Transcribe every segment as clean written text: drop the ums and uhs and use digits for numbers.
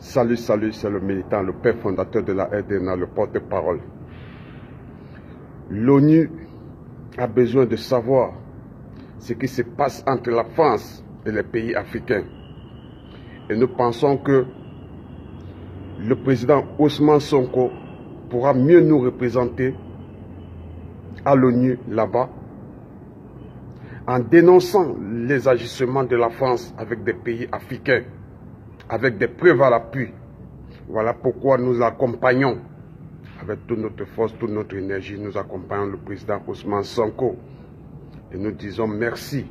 Salut, c'est le militant, le père fondateur de la RDNA, le porte-parole. L'ONU a besoin de savoir ce qui se passe entre la France et les pays africains. Et nous pensons que le président Ousmane Sonko pourra mieux nous représenter à l'ONU là-bas en dénonçant les agissements de la France avec des pays africains, avec des preuves à l'appui. Voilà pourquoi nous accompagnons, avec toute notre force, toute notre énergie, nous accompagnons le président Ousmane Sonko. Et nous disons merci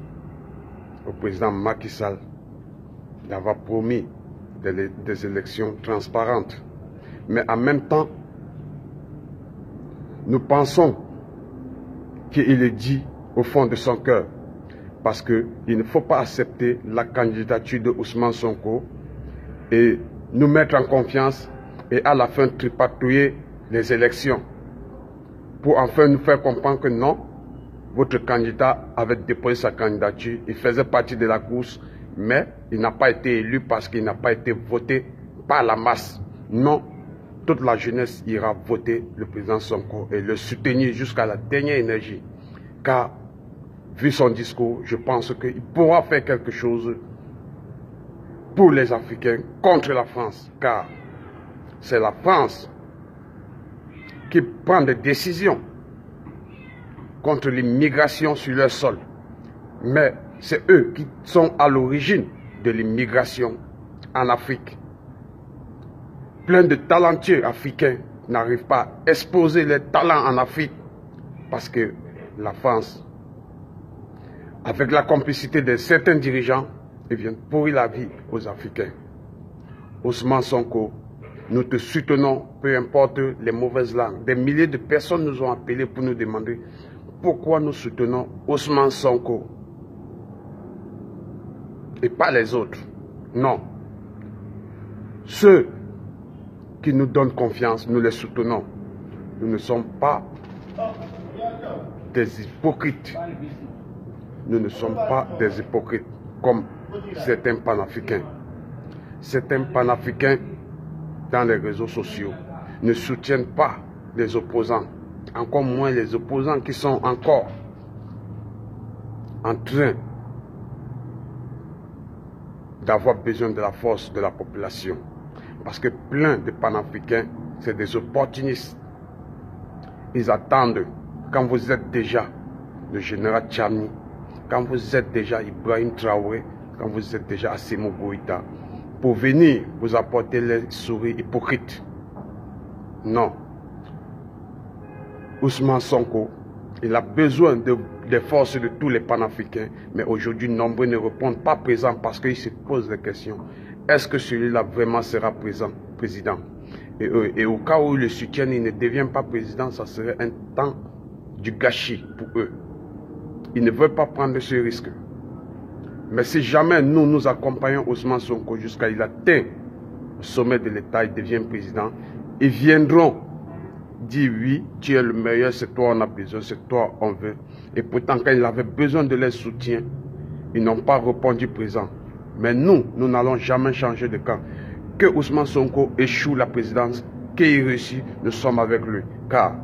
au président Macky Sall d'avoir promis des élections transparentes. Mais en même temps, nous pensons qu'il est dit au fond de son cœur, parce qu'il ne faut pas accepter la candidature de Ousmane Sonko et nous mettre en confiance et à la fin tripatouiller les élections pour enfin nous faire comprendre que non, votre candidat avait déposé sa candidature, il faisait partie de la course, mais il n'a pas été élu parce qu'il n'a pas été voté par la masse. Non, toute la jeunesse ira voter le président Sonko et le soutenir jusqu'à la dernière énergie. Car, vu son discours, je pense qu'il pourra faire quelque chose pour les Africains contre la France. Car c'est la France qui prend des décisions contre l'immigration sur leur sol. Mais c'est eux qui sont à l'origine de l'immigration en Afrique. Plein de talentueux africains n'arrivent pas à exposer leurs talents en Afrique parce que la France, avec la complicité de certains dirigeants, ils viennent pourrir la vie aux Africains. Ousmane Sonko, nous te soutenons, peu importe les mauvaises langues. Des milliers de personnes nous ont appelés pour nous demander pourquoi nous soutenons Ousmane Sonko et pas les autres. Non. Ceux qui nous donnent confiance, nous les soutenons. Nous ne sommes pas des hypocrites. Nous ne sommes pas des hypocrites comme certains panafricains. Certains panafricains dans les réseaux sociaux ne soutiennent pas les opposants, encore moins les opposants qui sont encore en train d'avoir besoin de la force de la population. Parce que plein de panafricains, c'est des opportunistes. Ils attendent, quand vous êtes déjà le général Tchani, quand vous êtes déjà Ibrahim Traoré, quand vous êtes déjà Assimi Goïta, pour venir vous apporter les sourires hypocrites. Non. Ousmane Sonko, il a besoin des forces de tous les panafricains, mais aujourd'hui, nombreux ne répondent pas présents parce qu'ils se posent des questions. Est-ce que celui-là vraiment sera président? Et au cas où ils le soutiennent, il ne devient pas président, ça serait un temps du gâchis pour eux. Ils ne veulent pas prendre ce risque. Mais si jamais nous accompagnons Ousmane Sonko jusqu'à il atteint le sommet de l'État, il devient président, ils viendront dire oui, tu es le meilleur, c'est toi on a besoin, c'est toi on veut. Et pourtant quand il avait besoin de leur soutien, ils n'ont pas répondu présent. Mais nous n'allons jamais changer de camp. Que Ousmane Sonko échoue la présidence, qu'il réussit, nous sommes avec lui. Car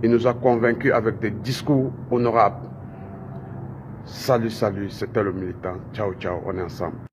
il nous a convaincus avec des discours honorables. Salut, c'était le militant. Ciao, on est ensemble.